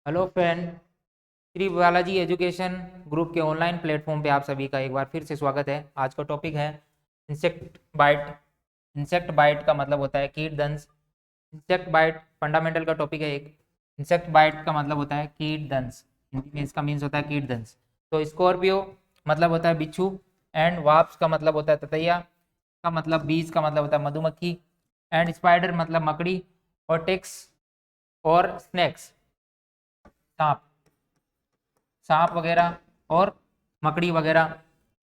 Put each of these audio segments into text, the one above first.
Hello friend, Shri Balaji education group के online platform पे आप सभी का एक बार फिर से स्वागत है। आज का टॉपिक है इंसेक्ट बाइट। इंसेक्ट बाइट का मतलब होता है कीट दंश। इंसेक्ट बाइट फंडामेंटल का टॉपिक है एक। इंसेक्ट बाइट का मतलब होता है कीट दंश, हिंदी में इसका मीन्स होता है कीट दंश। तो स्कॉर्पियो मतलब होता है बिच्छू, एंड वाप्स का मतलब होता है ततैया, का मतलब बीज का मतलब होता है मधुमक्खी, एंड स्पाइडर मतलब मकड़ी, और टिक्स और स्नेक्स सांप, सांप वगैरह और मकड़ी वगैरह।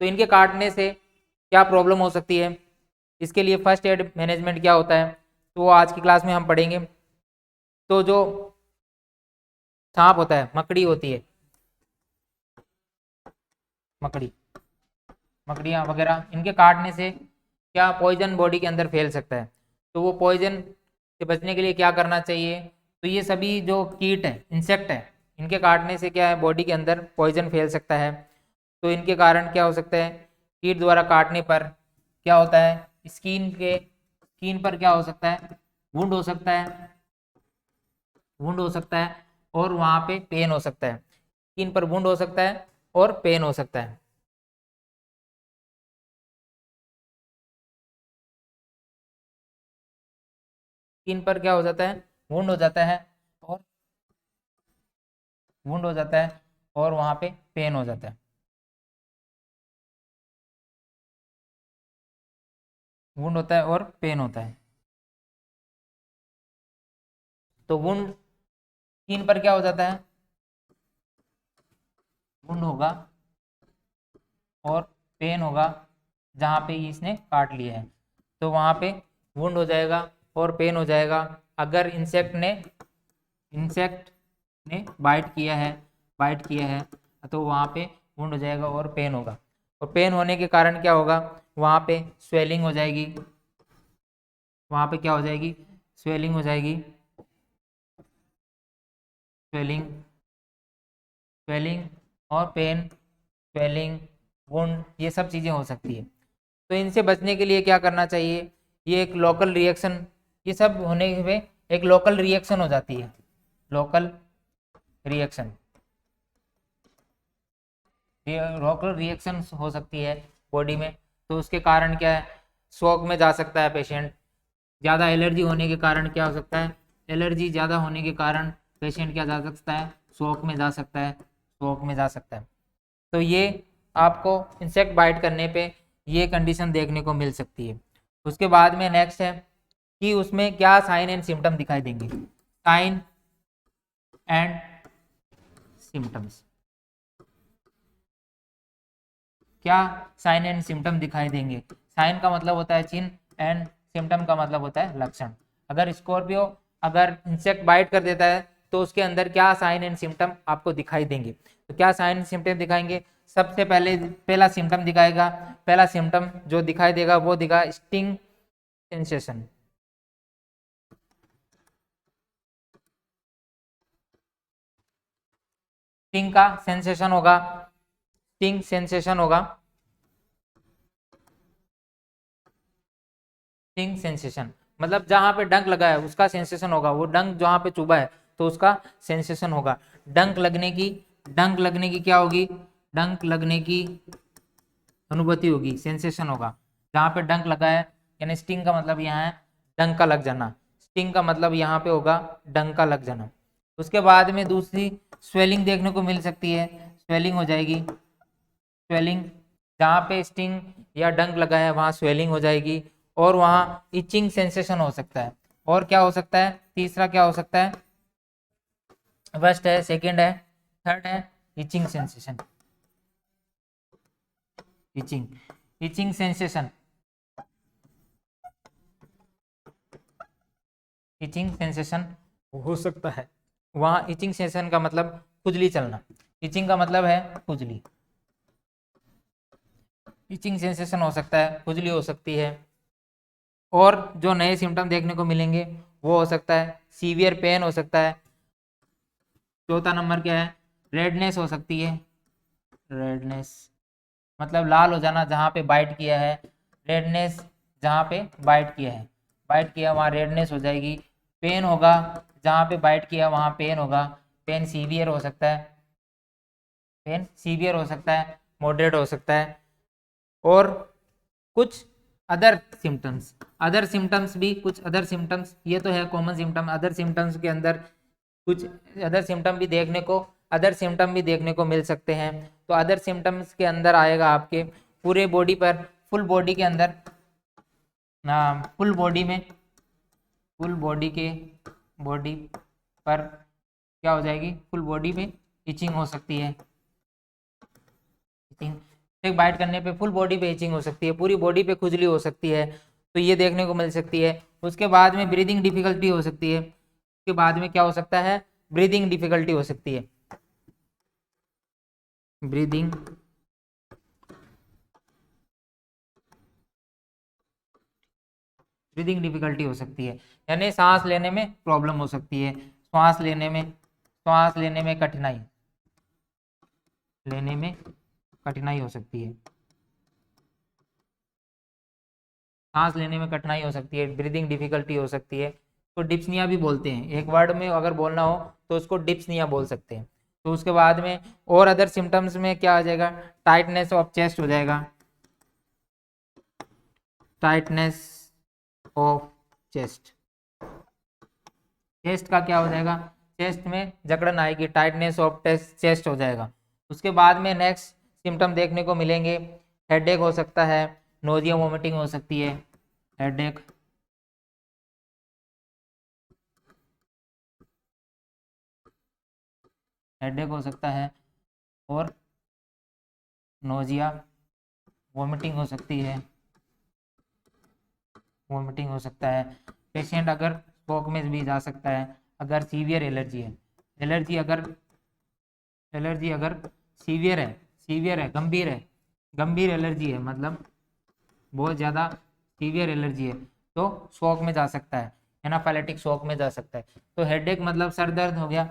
तो इनके काटने से क्या प्रॉब्लम हो सकती है, इसके लिए फर्स्ट एड मैनेजमेंट क्या होता है, तो वो आज की क्लास में हम पढ़ेंगे। तो जो सांप होता है, मकड़ी होती है, मकड़ी मकड़ियाँ वगैरह, इनके काटने से क्या पॉइजन बॉडी के अंदर फैल सकता है। तो वो पॉइजन से बचने के लिए क्या करना चाहिए, तो ये सभी जो कीट है, इंसेक्ट है, इनके काटने से क्या है, बॉडी के अंदर पॉइजन फैल सकता है। तो इनके कारण क्या हो सकता है, कीट द्वारा काटने पर क्या होता है, स्किन पर क्या हो सकता है, वुंड हो सकता है, वुंड हो सकता है, और वहाँ पे पेन हो सकता है। स्किन पर वुंड हो सकता है और पेन हो सकता है। स्किन पर क्या हो जाता है, वुंड हो जाता है, और वुंड हो जाता है और वहाँ पे पेन हो जाता है। वुंड होता है और पेन होता है। तो वुंड स्किन पर क्या हो जाता है, वुंड होगा और पेन होगा जहाँ पे इसने काट लिया है, तो वहाँ पे वुंड हो जाएगा और पेन हो जाएगा। अगर इंसेक्ट ने बाइट किया है तो वहाँ पे वुंड हो जाएगा और पेन होगा। और पेन होने के कारण क्या होगा, वहाँ पे स्वेलिंग हो जाएगी, वहाँ पे क्या हो जाएगी, स्वेलिंग हो जाएगी, स्वेलिंग स्वेलिंग और पेन, स्वेलिंग, वुंड, ये सब चीज़ें हो सकती है। तो इनसे बचने के लिए क्या करना चाहिए, ये एक लोकल रिएक्शन, ये सब होने पे एक लोकल रिएक्शन हो जाती है, लोकल रिएक्शन, लोकल रिएक्शन हो सकती है बॉडी में। तो उसके कारण क्या है, शॉक में जा सकता है पेशेंट। ज़्यादा एलर्जी होने के कारण क्या हो सकता है, एलर्जी ज़्यादा होने के कारण पेशेंट क्या जा सकता है, शॉक में जा सकता है, शॉक में जा सकता है। तो ये आपको इंसेक्ट बाइट करने पे ये कंडीशन देखने को मिल सकती है। उसके बाद में नेक्स्ट है कि उसमें क्या साइन एंड सिम्टम दिखाई देंगे, साइन एंड सिम्टम्स, क्या साइन एंड सिम्टम दिखाई देंगे। साइन का मतलब होता है चिन्ह, एंड सिम्टम का मतलब होता है लक्षण। अगर स्कॉर्पियो अगर इंसेक्ट बाइट कर देता है तो उसके अंदर क्या साइन एंड सिम्टम आपको दिखाई देंगे। तो क्या साइन एंड सिम्टम दिखाएंगे, सबसे पहले पहला सिम्टम दिखाएगा, पहला सिम्टम जो दिखाई देगा वो दिखा स्टिंग सेंसेशन। स्टिंग का सेंसेशन होगा, स्टिंग सेंसेशन होगा, स्टिंग सेंसेशन मतलब जहां पे डंक लगा है उसका सेंसेशन होगा, वो डंक जहां पे चुभा है तो उसका सेंसेशन होगा। डंक लगने की क्या होगी, डंक लगने की अनुभूति होगी, सेंसेशन होगा। जहां पे डंक लगा है, यानी स्टिंग का मतलब यहाँ है डंक का लग जाना, स्टिंग का मतलब यहाँ पे होगा डंक का लग जाना। उसके बाद में दूसरी स्वेलिंग देखने को मिल सकती है, स्वेलिंग हो जाएगी, स्वेलिंग जहाँ पे स्टिंग या डंक लगा है वहाँ स्वेलिंग हो जाएगी, और वहाँ इचिंग सेंसेशन हो सकता है। और क्या हो सकता है, तीसरा क्या हो सकता है, फर्स्ट है, सेकंड है, थर्ड है itching sensation, itching itching sensation, itching sensation हो सकता है। वहाँ इचिंग सेंसेशन का मतलब खुजली चलना, इचिंग का मतलब है खुजली, इचिंग सेंसेशन हो सकता है, खुजली हो सकती है। और जो नए सिम्टम देखने को मिलेंगे वो हो सकता है सीवियर पेन हो सकता है। चौथा नंबर क्या है, रेडनेस हो सकती है, रेडनेस मतलब लाल हो जाना जहाँ पे बाइट किया है, रेडनेस जहाँ पे बाइट किया है, बाइट किया वहाँ रेडनेस हो जाएगी। पेन होगा, जहाँ पे बाइट किया वहाँ पेन होगा, पेन सीवियर हो सकता है, पेन सीवियर हो सकता है, मॉडरेट हो सकता है। और कुछ अदर सिम्टम्स, अदर सिम्टम्स भी, कुछ अदर सिम्टम्स, ये तो है कॉमन सिम्टम। अदर सिम्टम्स के अंदर कुछ अदर सिम्टम भी देखने को, अदर सिम्टम भी देखने को मिल सकते हैं। तो अदर सिम्टम्स के अंदर आएगा आपके पूरे बॉडी पर, फुल बॉडी के अंदर, फुल बॉडी में, फुल बॉडी के, बॉडी पर क्या हो जाएगी, फुल बॉडी में इचिंग हो सकती है। एक बाइट करने पे फुल बॉडी पे इचिंग हो सकती है, पूरी बॉडी पे खुजली हो सकती है, तो ये देखने को मिल सकती है। उसके बाद में ब्रीदिंग डिफिकल्टी हो सकती है। उसके बाद में क्या हो सकता है, ब्रीदिंग डिफिकल्टी हो सकती है, ब्रीदिंग ब्रीदिंग डिफिकल्टी हो सकती है, यानी सांस लेने में प्रॉब्लम हो सकती है, सांस लेने में कठिनाई, लेने में कठिनाई हो सकती है, सांस लेने में कठिनाई हो सकती है, ब्रीदिंग डिफिकल्टी हो सकती है। तो डिप्सनिया भी बोलते हैं, एक वर्ड में अगर बोलना हो तो उसको डिप्सनिया बोल सकते हैं। तो उसके बाद में और अदर सिम्टम्स में क्या आ जाएगा, टाइटनेस ऑफ चेस्ट हो जाएगा, टाइटनेस ऑफ चेस्ट, चेस्ट का क्या हो जाएगा, चेस्ट में जकड़न आएगी, टाइटनेस ऑफ चेस्ट हो जाएगा। उसके बाद में नेक्स्ट सिम्टम देखने को मिलेंगे, हेडेक हो सकता है, नोजिया वोमिटिंग हो सकती है, हेडेक, हेडेक हो सकता है, और नोजिया वोमिटिंग हो सकती है, वोमिटिंग हो सकता है। पेशेंट अगर स्मोक में भी जा सकता है, अगर सीवियर एलर्जी है, एलर्जी अगर सीवियर है, गंभीर एलर्जी है, मतलब बहुत ज़्यादा सीवियर एलर्जी है, तो शॉक में जा सकता है, एनाफाइलेटिक शॉक में जा सकता है। तो हेडेक मतलब सर दर्द हो गया,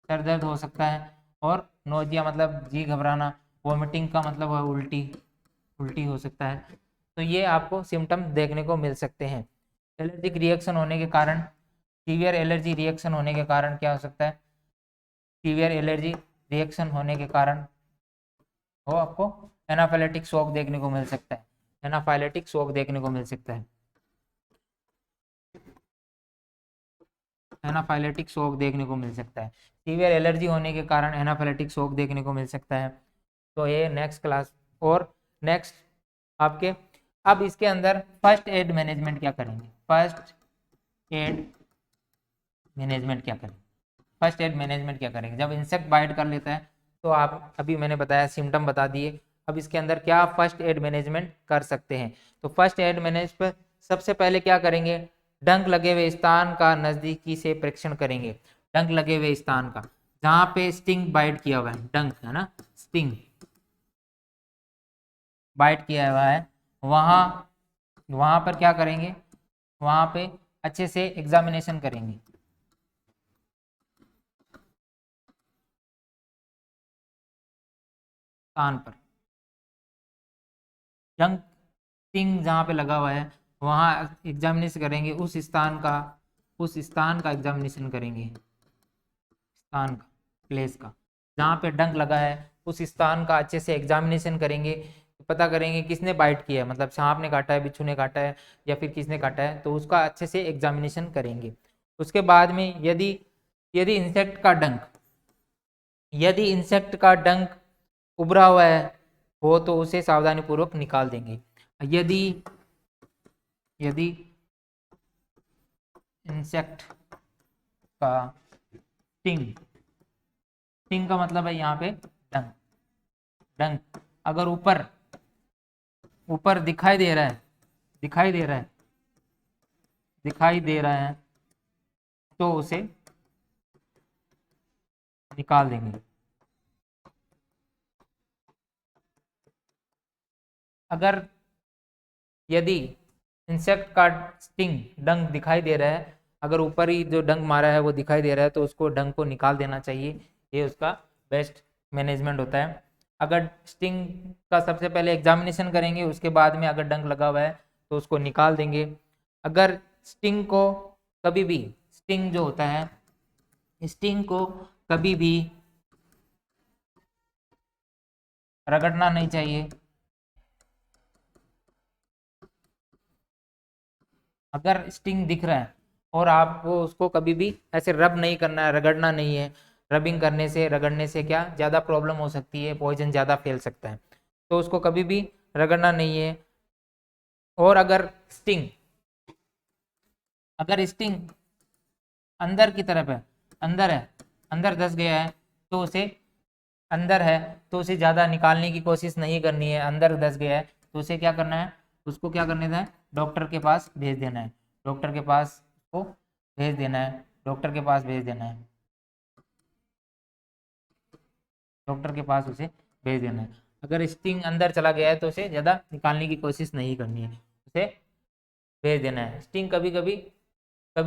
सर दर्द हो सकता है, और नोजिया मतलब जी घबराना, वोमिटिंग का मतलब है उल्टी, उल्टी हो सकता है। तो ये आपको सिम्टम देखने को मिल सकते हैं। एलर्जिक रिएक्शन होने के कारण, सीवियर एलर्जी रिएक्शन होने के कारण क्या हो सकता है, सीवियर एलर्जी रिएक्शन होने के कारण हो आपको एनाफाइलेटिक शॉक देखने को मिल सकता है, एनाफाइलेटिक शॉक देखने को मिल सकता है, एनाफाइलेटिक शॉक देखने को मिल सकता है। सीवियर एलर्जी होने के कारण एनाफाइलेटिक शॉक देखने को मिल सकता है। तो ये नेक्स्ट क्लास, और नेक्स्ट आपके, अब इसके अंदर फर्स्ट एड मैनेजमेंट क्या करेंगे, फर्स्ट एड मैनेजमेंट क्या करेंगे, फर्स्ट एड मैनेजमेंट क्या करेंगे जब इंसेक्ट बाइट कर लेता है। तो आप अभी मैंने बताया, सिम्टम बता दिए, अब इसके अंदर क्या फर्स्ट एड मैनेजमेंट कर सकते हैं। तो फर्स्ट एड मैनेज पर सबसे पहले क्या करेंगे, डंक लगे हुए स्थान का नज़दीकी से परीक्षण करेंगे, डंक लगे हुए स्थान का, जहाँ पे स्टिंग बाइट किया हुआ है, डंक है ना, स्टिंग बाइट किया हुआ है, वहाँ वहाँ पर क्या करेंगे, वहाँ पे अच्छे से एग्जामिनेशन करेंगे, स्थान पर, जंग स्टिंग जहाँ पे लगा हुआ है वहाँ एग्जामिनेशन करेंगे, उस स्थान का एग्जामिनेशन करेंगे, स्थान का, प्लेस का, जहाँ पे डंक लगा है उस स्थान का अच्छे से एग्जामिनेशन करेंगे, पता करेंगे किसने बाइट किया है, मतलब सांप ने काटा है, बिच्छू ने काटा है, या फिर किसने काटा है, तो उसका अच्छे से एग्जामिनेशन करेंगे। उसके बाद में यदि यदि इंसेक्ट का डंक यदि इंसेक्ट का डंक उभरा हुआ है हो तो उसे सावधानी पूर्वक निकाल देंगे। यदि यदि इंसेक्ट का स्टिंग, स्टिंग का मतलब है यहाँ पे डंक, डंक अगर ऊपर ऊपर दिखाई दे रहा है, दिखाई दे रहा है, दिखाई दे रहा है, तो उसे निकाल देंगे। अगर यदि इंसेक्ट का स्टिंग डंक दिखाई दे रहा है, अगर ऊपर ही जो डंक मारा है वो दिखाई दे रहा है, तो उसको डंक को निकाल देना चाहिए, ये उसका बेस्ट मैनेजमेंट होता है। अगर स्टिंग का सबसे पहले एग्जामिनेशन करेंगे, उसके बाद में अगर डंक लगा हुआ है तो उसको निकाल देंगे। अगर स्टिंग को कभी भी, स्टिंग जो होता है स्टिंग को कभी भी रगड़ना नहीं चाहिए। अगर स्टिंग दिख रहा है और आपको उसको कभी भी ऐसे रब नहीं करना है, रगड़ना नहीं है। रबिंग करने से, रगड़ने से क्या ज़्यादा प्रॉब्लम हो सकती है, पॉइजन ज़्यादा फैल सकता है, तो उसको कभी भी रगड़ना नहीं है। और अगर स्टिंग अंदर की तरफ है, अंदर है, अंदर धस गया है, तो उसे अंदर है तो उसे ज़्यादा निकालने की कोशिश नहीं करनी है। अंदर धस गया है तो उसे क्या करना है, उसको क्या करने देना है, डॉक्टर के पास भेज देना है। डॉक्टर के पास को भेज देना है, डॉक्टर के पास भेज देना है, डॉक्टर के पास उसे भेज देना है। अगर स्टिंग अंदर चला गया है तो उसे ज़्यादा निकालने की कोशिश नहीं करनी है, उसे भेज देना है। स्टिंग कभी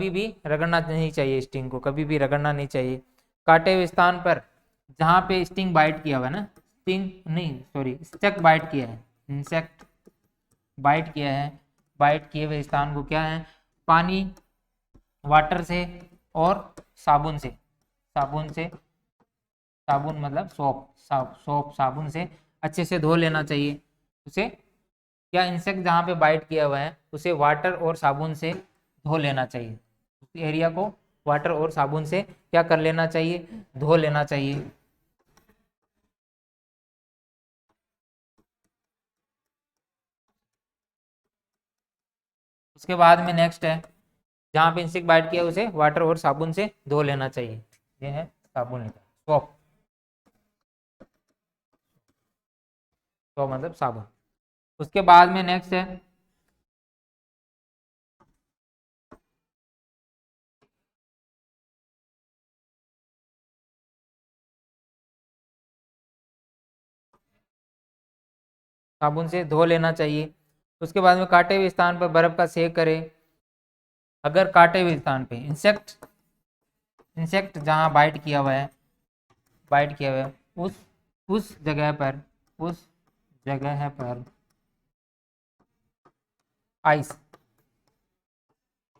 भी रगड़ना नहीं चाहिए, स्टिंग को कभी भी रगड़ना नहीं चाहिए। काटे हुए स्थान पर जहाँ पे स्टिंग बाइट किया हुआ है ना, स्टिंग नहीं सॉरी इंसेक्ट बाइट किया है, इंसेक्ट बाइट किया है, बाइट किए हुए स्थान को क्या है, पानी, वाटर से और साबुन से, साबुन से, साबुन मतलब सोप साबुन से अच्छे से धो लेना चाहिए उसे। क्या इंसेक्ट जहाँ पे बाइट किया हुआ है उसे वाटर और साबुन से धो लेना चाहिए, उस एरिया को वाटर और साबुन से क्या कर लेना चाहिए, धो लेना चाहिए। उसके बाद में नेक्स्ट है, जहाँ पे इंसेक्ट बाइट किया उसे वाटर और साबुन से धो लेना चाहिए। ये है साबुन का, सोप, सोप मतलब साबुन। उसके बाद में नेक्स्ट है, साबुन से धो लेना चाहिए। उसके बाद में काटे हुए स्थान पर बर्फ का सेक करें। अगर काटे हुए स्थान पे इंसेक्ट जहाँ बाइट किया हुआ है, बाइट किया हुआ है उस जगह पर, उस जगह पर आइस,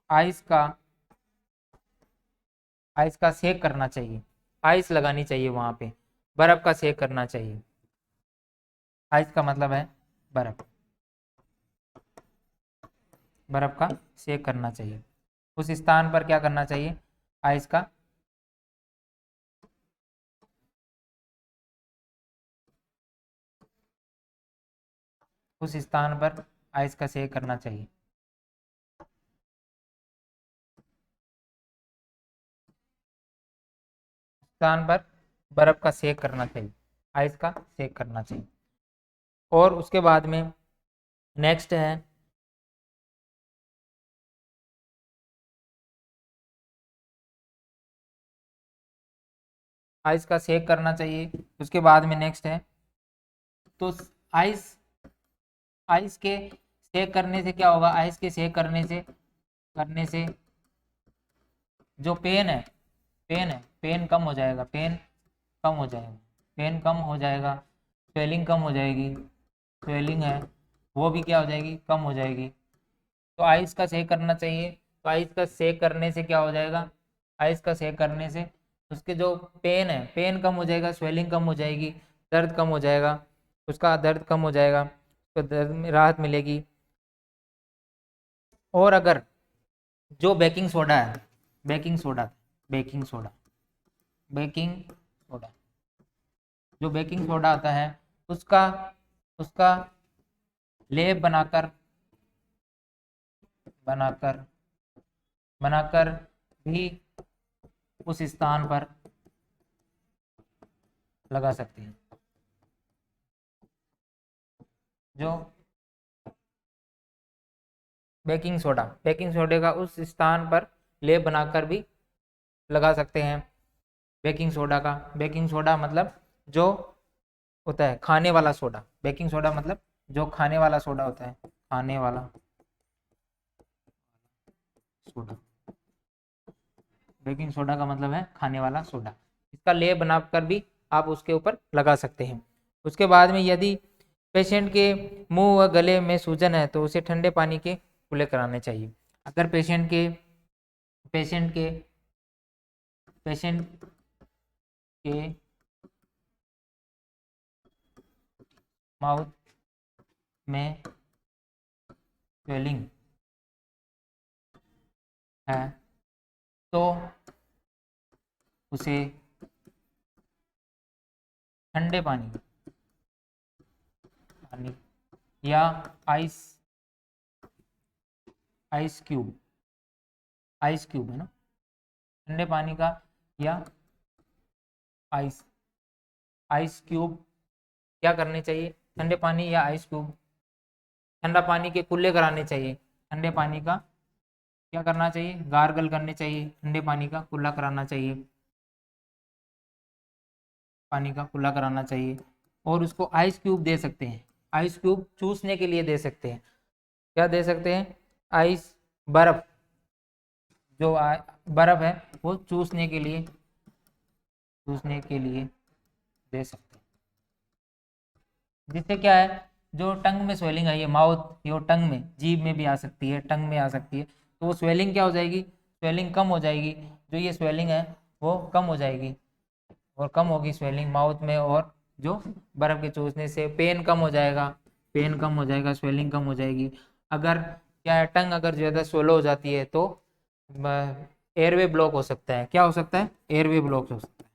आइस का आइस का सेक करना चाहिए, आइस लगानी चाहिए वहाँ पे, बर्फ का सेक करना चाहिए। आइस का मतलब है बर्फ, बर्फ का सेक करना चाहिए। उस स्थान पर क्या करना चाहिए, आइस का उस स्थान पर आइस का सेक करना चाहिए। स्थान पर बर्फ का सेक करना चाहिए, आइस का सेक करना चाहिए। और उसके बाद में नेक्स्ट है, आइस का सेक करना चाहिए। उसके बाद में नेक्स्ट है, तो आइस आइस के सेक करने से क्या होगा, आइस के सेक करने से जो पेन कम हो जाएगा, पेन कम हो जाएगा, पेन कम हो जाएगा, स्वेलिंग कम हो जाएगी, स्वेलिंग है वो भी क्या हो जाएगी, कम हो जाएगी। तो आइस का सेक करना चाहिए। तो आइस का सेक करने से क्या हो जाएगा, आइस का सेक करने से उसके जो पेन है, पेन कम हो जाएगा, स्वेलिंग कम हो जाएगी, दर्द कम हो जाएगा, उसका दर्द कम हो जाएगा, उसको दर्द में राहत मिलेगी। और अगर जो बेकिंग सोडा है, baking soda, baking soda, baking soda, जो बेकिंग सोडा आता है उसका उसका लेप बनाकर बनाकर बनाकर भी उस स्थान पर लगा सकते हैं। जो बेकिंग सोडे का उस स्थान पर लेप बनाकर भी लगा सकते हैं। बेकिंग सोडा का, बेकिंग सोडा मतलब जो होता है खाने वाला सोडा, बेकिंग सोडा मतलब जो खाने वाला सोडा होता है, खाने वाला सोडा, बेकिंग सोडा का मतलब है खाने वाला सोडा। इसका लेप बनाकर भी आप उसके ऊपर लगा सकते हैं। उसके बाद में यदि पेशेंट के मुंह व गले में सूजन है तो उसे ठंडे पानी के कुल्ले कराने चाहिए। अगर पेशेंट के पेशेंट के माउथ में स्वेलिंग है तो उसे ठंडे पानी या आइस क्यूब है ना, ठंडे पानी का या आइस क्यूब क्या करने चाहिए, ठंडे पानी या आइस क्यूब ठंडा पानी के कुल्ले कराने चाहिए, ठंडे पानी का क्या करना चाहिए, गार्गल करने चाहिए, ठंडे पानी का कुल्ला कराना चाहिए, पानी का कुल्ला कराना चाहिए। और उसको आइस क्यूब दे सकते हैं, आइस क्यूब चूसने के लिए दे सकते हैं, क्या दे सकते हैं, आइस बर्फ, जो बर्फ है वो चूसने के लिए दे सकते हैं। जिससे क्या है, जो टंग में स्वेलिंग आई है, माउथ या टंग में, जीभ में भी आ सकती है, टंग में आ सकती है, तो वो स्वेलिंग क्या हो जाएगी, स्वेलिंग कम हो जाएगी, जो ये स्वेलिंग है वो कम हो जाएगी, और कम होगी स्वेलिंग माउथ में, और जो बर्फ के चूसने से पेन कम हो जाएगा, स्वेलिंग कम हो जाएगी। अगर क्या है, टंग अगर ज़्यादा स्वेलो हो जाती है तो एयरवे ब्लॉक हो सकता है, क्या हो सकता है, एयरवे ब्लॉक हो सकता है,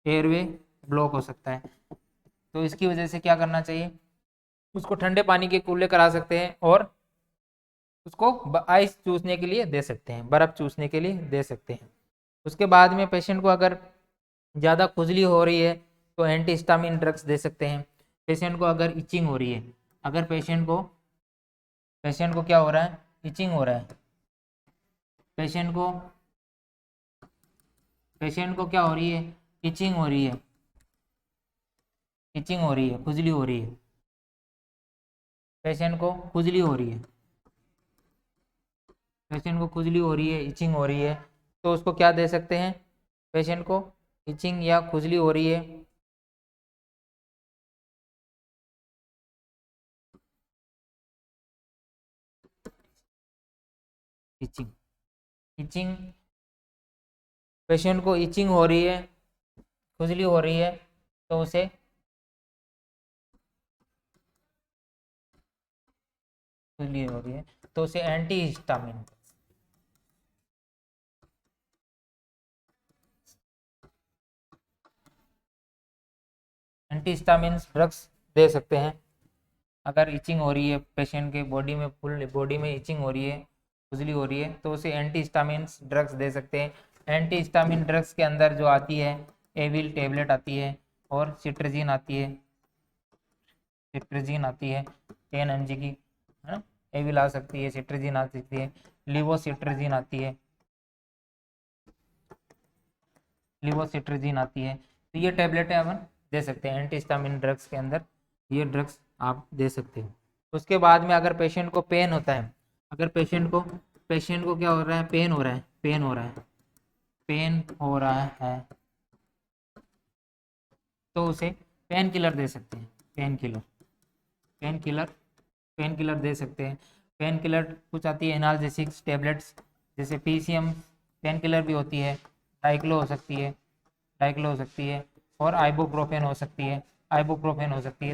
एयरवे ब्लॉक हो सकता है। तो इसकी वजह से क्या करना चाहिए, उसको ठंडे पानी के कूले करा सकते हैं, और उसको आइस चूसने के लिए दे सकते हैं, बर्फ़ चूसने के लिए दे सकते हैं। उसके बाद में पेशेंट को अगर ज़्यादा खुजली हो रही है तो एंटीहिस्टामिन ड्रग्स दे सकते हैं। पेशेंट को अगर इचिंग हो रही है, अगर पेशेंट को क्या हो रहा है, इचिंग हो रहा है, पेशेंट को क्या हो रही है, इचिंग हो रही है, खुजली हो रही है, पेशेंट को खुजली हो रही है, इचिंग हो रही है, तो उसको क्या दे सकते हैं, पेशेंट को इचिंग या खुजली हो रही है, इचिंग पेशेंट को इचिंग हो रही है, खुजली हो रही है, तो उसे एंटीहिस्टामिन ड्रग्स दे सकते हैं। अगर इचिंग हो रही है, पेशेंट के बॉडी में, फुल बॉडी में इचिंग हो रही है, खुजली हो रही है, तो उसे एंटीहिस्टामिन्स ड्रग्स दे सकते हैं। एंटीहिस्टामिन ड्रग्स के अंदर जो आती है, एविल टेबलेट आती है, और सिट्रजिन आती है, 10 mg की, है ना, एविल आ सकती है, सिट्रजिन आ सकती है, लिवोसिट्रजिन आती है, तो ये टेबलेटें अपन दे सकते हैं एंटीहिस्टामिन ड्रग्स के अंदर, ये ड्रग्स आप दे सकते हो। उसके बाद में अगर पेशेंट को पेन होता है, अगर पेशेंट को क्या हो रहा है, पेन हो रहा है, तो उसे पेन किलर दे सकते हैं, पेन किलर दे सकते हैं। पेन किलर कुछ आती है एनाल्जेसिक्स टेबलेट्स, जैसे पीसीएम पेन किलर भी होती है, डाइक्लो हो सकती है, और आइबुप्रोफेन हो सकती है,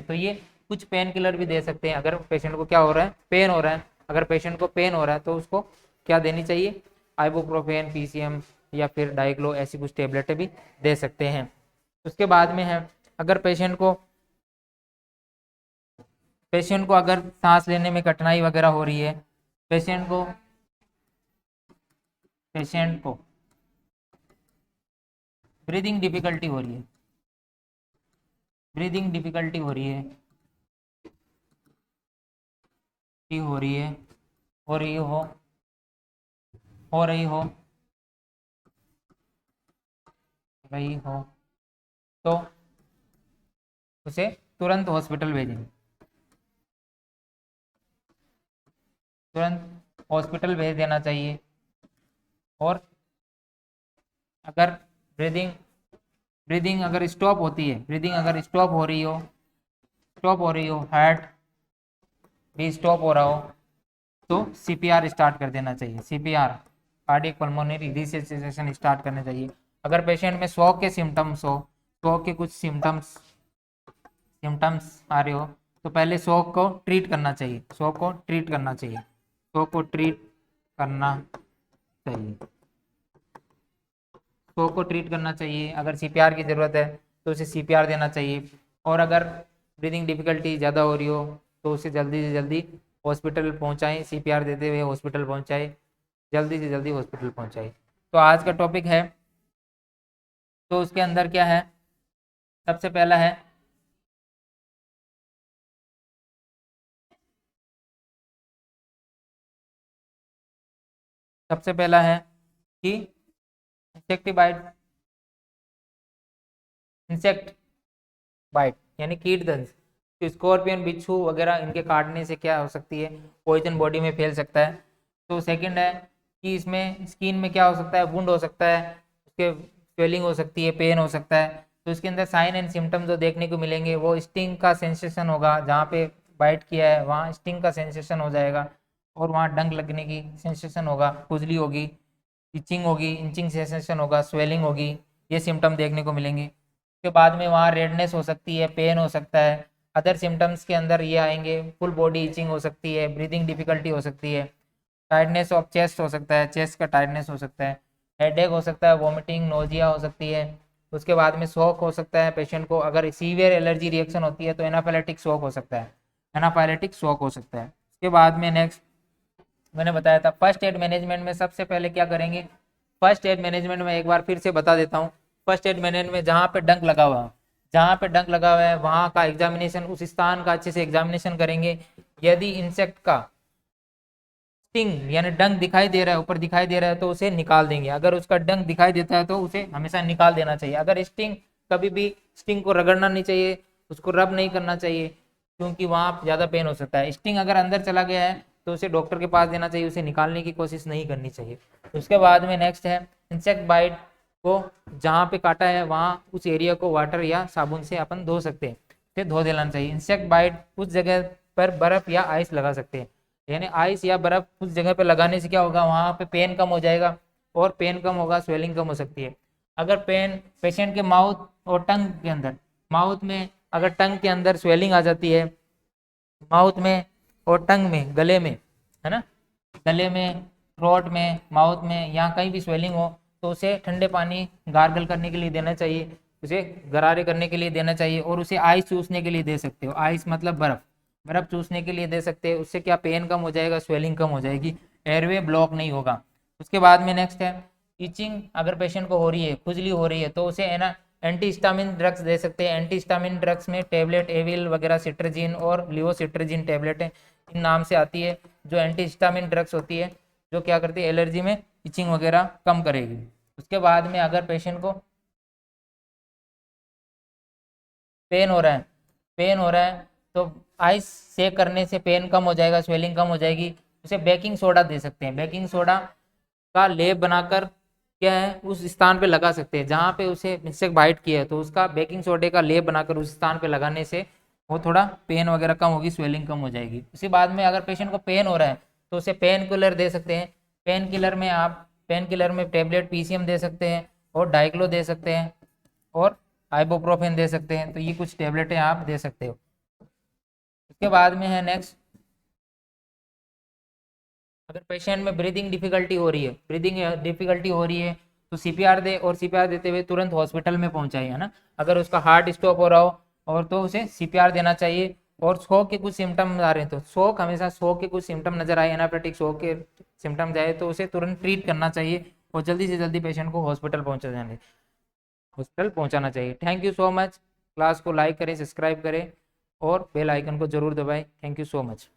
तो ये कुछ पेन किलर भी दे सकते हैं। अगर पेशेंट को क्या हो रहा है, पेन हो रहा है, अगर पेशेंट को पेन हो रहा है तो उसको क्या देनी चाहिए, आइबुप्रोफेन, पीसीएम या फिर डाइक्लो, ऐसी कुछ टेबलेटें भी दे सकते हैं। उसके बाद में है, अगर पेशेंट को अगर सांस लेने में कठिनाई वगैरह हो रही है, पेशेंट को ब्रीदिंग डिफिकल्टी हो रही है, हो रही है, हो रही हो, तो उसे तुरंत हॉस्पिटल भेजें, भेज देना चाहिए। और अगर ब्रीदिंग अगर स्टॉप होती है, स्टॉप हो रही हो, हार्ट भी स्टॉप हो रहा हो, तो सीपीआर स्टार्ट कर देना चाहिए, कार्डियक पल्मोनरी रिससिटेशन स्टार्ट करना चाहिए। अगर पेशेंट में शॉक के सिम्टम्स हो, शॉक के कुछ सिम्टम्स आ रहे हो, तो पहले शॉक को ट्रीट करना चाहिए, शॉक को ट्रीट करना चाहिए, शॉक को ट्रीट करना चाहिए, शॉक को ट्रीट करना चाहिए। अगर सीपीआर की ज़रूरत है तो उसे सीपीआर देना चाहिए, और अगर ब्रीदिंग डिफिकल्टी ज़्यादा हो रही हो तो उसे जल्दी से जल्दी हॉस्पिटल पहुंचाएं, सीपीआर देते हुए हॉस्पिटल पहुंचाएं, जल्दी से जल्दी हॉस्पिटल पहुंचाएं। तो आज का टॉपिक है, तो उसके अंदर क्या है, सबसे पहला है कि इंसेक्ट बाइट यानी कीट दंश, तो स्कॉर्पियन, बिच्छू वगैरह इनके काटने से क्या हो सकती है, पॉइजन बॉडी में फैल सकता है। तो सेकंड है कि इसमें स्किन में क्या हो सकता है, वुंड हो सकता है, उसके स्वेलिंग हो सकती है, पेन हो सकता है। तो इसके अंदर साइन एंड सिम्टम जो देखने को मिलेंगे वो स्टिंग का सेंसेशन होगा, जहाँ पे बाइट किया है वहाँ स्टिंग का सेंसेशन हो जाएगा, और वहाँ डंक लगने की सेंसेशन होगा, खुजली होगी, इचिंग होगी, इंचिंग सेंसेशन होगा, स्वेलिंग होगी, ये सिम्टम देखने को मिलेंगे। उसके बाद में वहाँ रेडनेस हो सकती है, पेन हो सकता है। अदर सिम्टम्स के अंदर ये आएंगे, फुल बॉडी इचिंग हो सकती है, ब्रीदिंग डिफिकल्टी हो सकती है, टाइटनेस ऑफ चेस्ट हो सकता है, चेस्ट का टाइटनेस हो सकता है, हेडेक हो सकता है, वॉमिटिंग, नोजिया हो सकती है। उसके बाद में शॉक हो सकता है पेशेंट को, अगर सीवियर एलर्जी रिएक्शन होती है तो एनाफाइलेटिक शॉक हो सकता है, एनाफाइलेटिक शॉक हो सकता है। उसके बाद में नेक्स्ट मैंने बताया था फर्स्ट एड मैनेजमेंट में सबसे पहले क्या करेंगे, फर्स्ट एड मैनेजमेंट में एक बार फिर से बता देता हूँ। फर्स्ट एड मैनेजमेंट में जहाँ पे डंक लगा हुआ है, जहाँ पे डंक लगा हुआ है वहाँ का एग्जामिनेशन, उस स्थान का अच्छे से एग्जामिनेशन करेंगे। यदि इंसेक्ट का स्टिंग यानी डंक दिखाई दे रहा है, ऊपर दिखाई दे रहा है, तो उसे निकाल देंगे। अगर उसका डंक दिखाई देता है तो उसे हमेशा निकाल देना चाहिए। अगर स्टिंग, कभी भी स्टिंग को रगड़ना नहीं चाहिए, उसको रब नहीं करना चाहिए, क्योंकि वहाँ ज़्यादा पेन हो सकता है। स्टिंग अगर अंदर चला गया है तो उसे डॉक्टर के पास देना चाहिए, उसे निकालने की कोशिश नहीं करनी चाहिए। उसके बाद में नेक्स्ट है इंसेक्ट बाइट को, जहाँ पे काटा है वहाँ उस एरिया को वाटर या साबुन से अपन धो सकते हैं, फिर धो देना चाहिए। इंसेक्ट बाइट उस जगह पर बर्फ या आइस लगा सकते हैं, यानी आइस या बर्फ उस जगह पे लगाने से क्या होगा, वहाँ पे पेन कम हो जाएगा, और पेन कम होगा, स्वेलिंग कम हो सकती है। अगर पेन पेशेंट के माउथ और टंग के अंदर, माउथ में अगर टंग के अंदर स्वेलिंग आ जाती है, माउथ में और टंग में, गले में, है ना, गले में, थ्रोट में, माउथ में, यहाँ कहीं भी स्वेलिंग हो तो उसे ठंडे पानी गार्गल करने के लिए देना चाहिए, उसे गरारे करने के लिए देना चाहिए, और उसे आइस चूसने के लिए दे सकते हो। आइस मतलब बर्फ, बर्फ चूसने के लिए दे सकते हैं। उससे क्या, पेन कम हो जाएगा, स्वेलिंग कम हो जाएगी, एयरवे ब्लॉक नहीं होगा। उसके बाद में नेक्स्ट है इचिंग, अगर पेशेंट को हो रही है, खुजली हो रही है, तो उसे है ना एंटीहिस्टामिन ड्रग्स दे सकते हैं। एंटीहिस्टामिन ड्रग्स में टेबलेट एविल वगैरह, सिट्रजिन और लिवोसिट्रजिन टेबलेट इन नाम से आती है, जो एंटीहिस्टामिन ड्रग्स होती है, जो क्या करती है, एलर्जी में इचिंग वगैरह कम करेगी। उसके बाद में अगर पेशेंट को पेन हो रहा है, पेन हो रहा है तो आइस सेक करने से पेन कम हो जाएगा, स्वेलिंग कम हो जाएगी। उसे बेकिंग सोडा दे सकते हैं, बेकिंग सोडा का लेप बनाकर क्या है उस स्थान पे लगा सकते हैं जहाँ पे उसे इंसेक्ट बाइट किया है, तो उसका बेकिंग सोडे का लेप बनाकर उस स्थान पे लगाने से वो थोड़ा पेन वगैरह कम होगी, स्वेलिंग कम हो जाएगी। उसी बाद में अगर पेशेंट को पेन हो रहा है तो उसे पेन किलर दे सकते हैं। पेन किलर में आप, पेन किलर में टेबलेट पीसीएम दे सकते हैं, और डाइक्लो दे सकते हैं, और आइबोप्रोफेन दे सकते हैं। तो ये कुछ टेबलेटें आप दे सकते हो। उसके बाद में है नेक्स्ट, अगर पेशेंट में ब्रीदिंग डिफिकल्टी हो रही है, ब्रीदिंग डिफिकल्टी हो रही है, तो सीपीआर दे, और सीपीआर देते हुए तुरंत हॉस्पिटल में पहुंचाए, है ना। अगर उसका हार्ट स्टॉप हो रहा हो और तो उसे सीपीआर देना चाहिए। और शॉक के कुछ सिम्टम आ रहे हैं, तो शॉक, हमेशा शॉक के कुछ सिम्टम नजर आए, एनाप्लेटिक शॉक के सिम्टम्स आए, तो उसे तुरंत ट्रीट करना चाहिए, और जल्दी से जल्दी पेशेंट को हॉस्पिटल पहुंचाना चाहिए। Thank you so much. Class को लाइक करें, सब्सक्राइब करें, और बेल आइकन को जरूर दबाएं। Thank you so much.